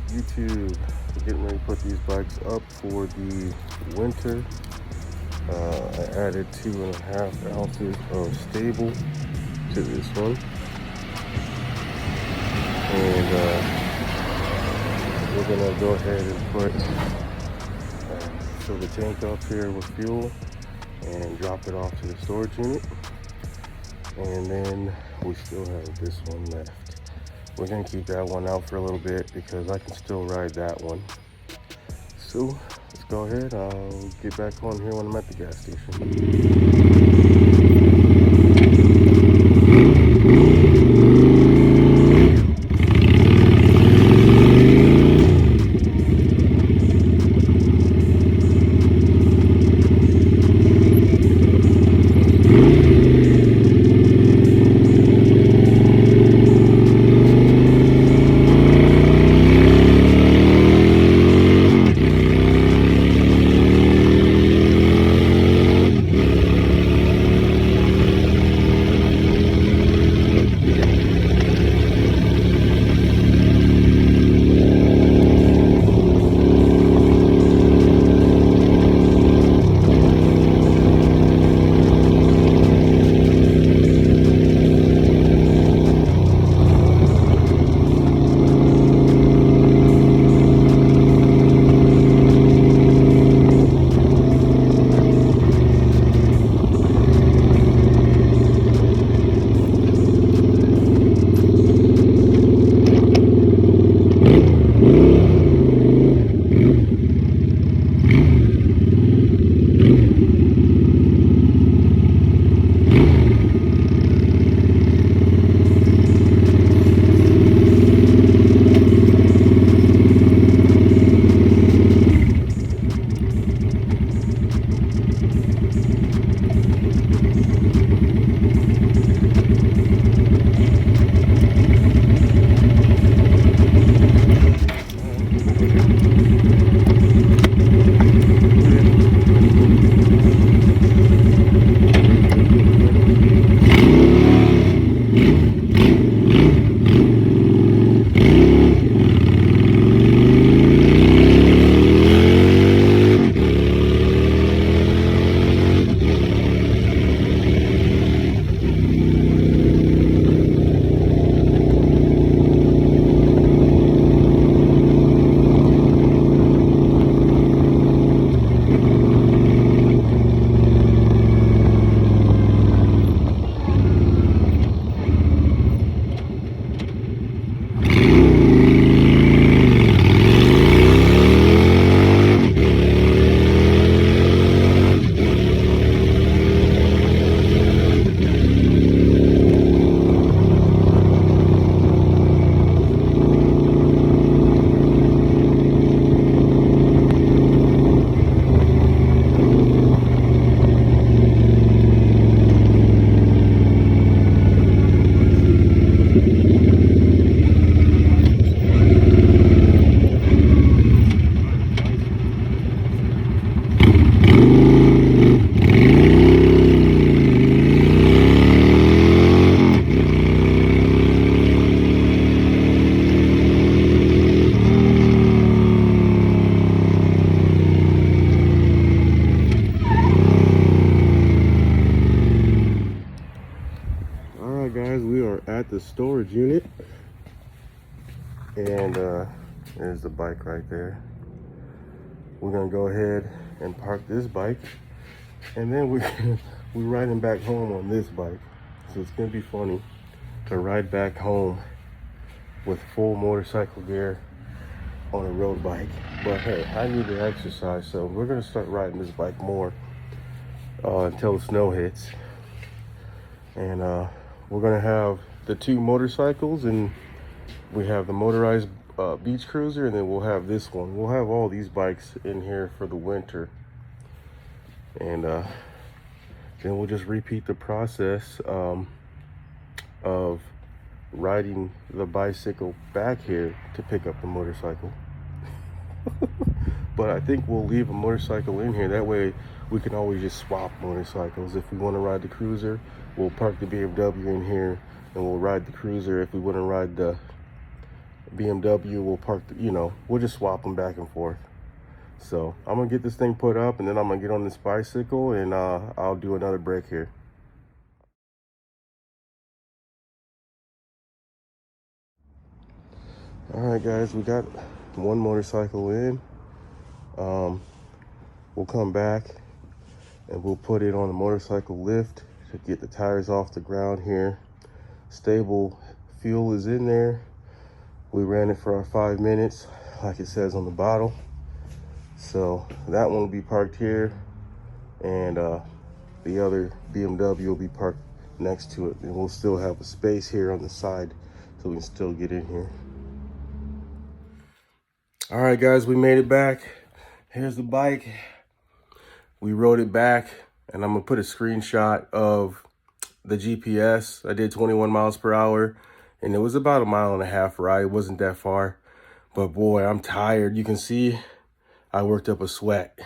up, YouTube? We're getting ready to put these bikes up for the winter. I added 2.5 ounces of stable to this one, and we're gonna go ahead and fill the tank up here with fuel and drop it off to the storage unit. And then we still have this one left. We're gonna keep that one out for a little bit because I can still ride that one. So let's go ahead. I'll get back on here when I'm at the gas station. Alright guys, we are at the storage unit, and there's the bike right there. We're gonna go ahead and park this bike, and then we're riding back home on this bike. So it's gonna be funny to ride back home with full motorcycle gear on a road bike. But hey, I need to exercise, so we're gonna start riding this bike more until the snow hits. And we're gonna have the 2 motorcycles, and we have the motorized beach cruiser, and then we'll have this one. We'll have all these bikes in here for the winter, and then we'll just repeat the process of riding the bicycle back here to pick up the motorcycle. But I think we'll leave a motorcycle in here, that way we can always just swap motorcycles. If we want to ride the cruiser, we'll park the BMW in here and we'll ride the cruiser. If we want to ride the BMW will park, you know, we'll just swap them back and forth. So I'm gonna get this thing put up, and then I'm gonna get on this bicycle, and I'll do another break here. All right, guys, we got one motorcycle in. We'll come back and we'll put it on the motorcycle lift to get the tires off the ground here. Stable fuel is in there. We ran it for our 5 minutes, like it says on the bottle. So that one will be parked here, and the other BMW will be parked next to it, and we'll still have a space here on the side so we can still get in here. All right, guys, we made it back. Here's the bike. We rode it back, and I'm gonna put a screenshot of the GPS. I did 21 miles per hour, and it was about 1.5 mile ride. It wasn't that far, but boy, I'm tired. You can see I worked up a sweat.